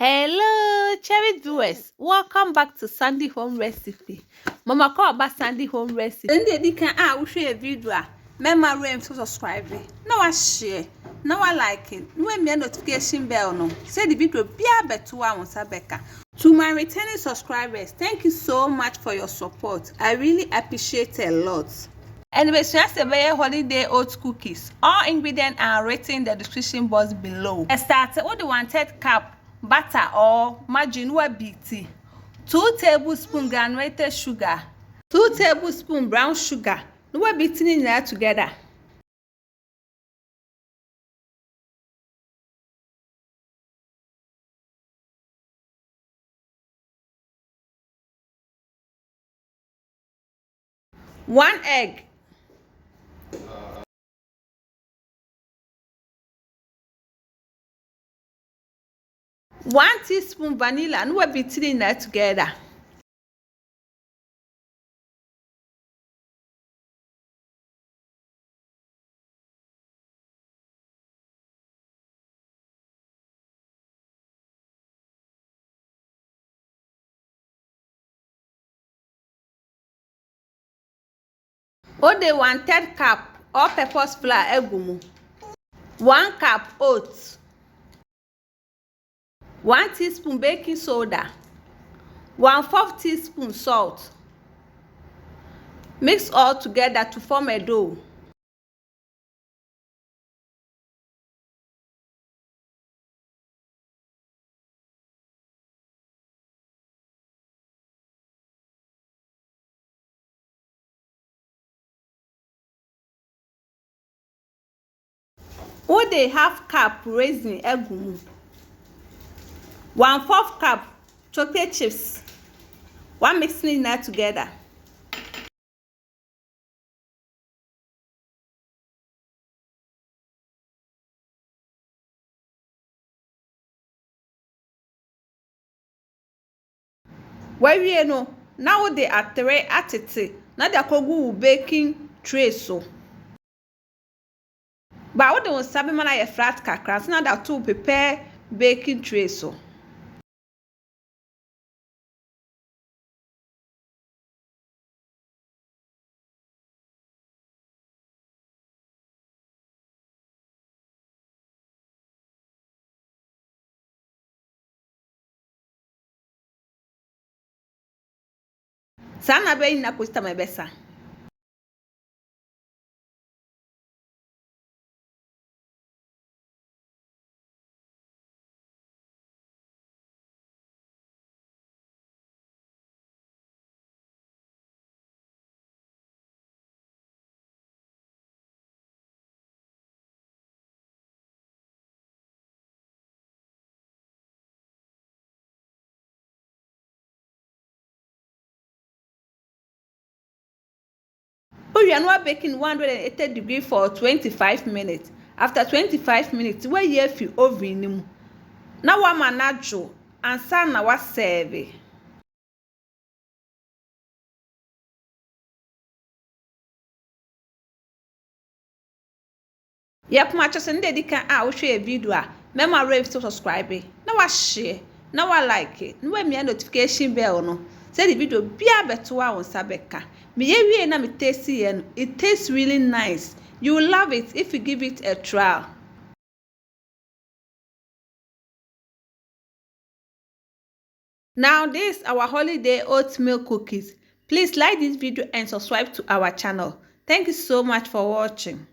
Hello, cherry viewers. Welcome back to Sandy Home Recipe. Mama call about Sandy Home Recipe. Then they can share a video. Remember to subscribe. Now I share. Now I like it. No me notification bell no. Say the video be a better one Sabeka. To my returning subscribers, thank you so much for your support. I really appreciate it a lot. Anyway, so that's the holiday oat cookies. All ingredients are written in the description box below. I started with the 1/3 cup butter or margarine or BT, 2 tablespoons granulated sugar, 2 tablespoons brown sugar. No we're beating in there together. One egg. One teaspoon vanilla, and we're beating in there together. Ode 1/3 cup all-purpose flour egumu. 1 cup oats. 1 teaspoon baking soda. 1/4 teaspoon salt. Mix all together to form a dough. Ode 1/2 cup raisin egumu. 1/4 cup chocolate chips. One mixing that together. Where you know now they are 3 at it. Now they are baking tray so. But what they will sabi man a flat kakra. Now that to prepare baking tray so. Sana be na posta my besa. We are now baking 180 degrees for 25 minutes. After 25 minutes, we here fi oven. Now wa manajo and sana wa serve. Yep, my just and they can share a video. Remember rave to subscribe. Now I share. Now I like it. No me notification bell no. Say the video be a better one on Sabeka. Me na me tasty and it tastes really nice. You will love it if you give it a try. Now this our holiday oatmeal cookies. Please like this video and subscribe to our channel. Thank you so much for watching.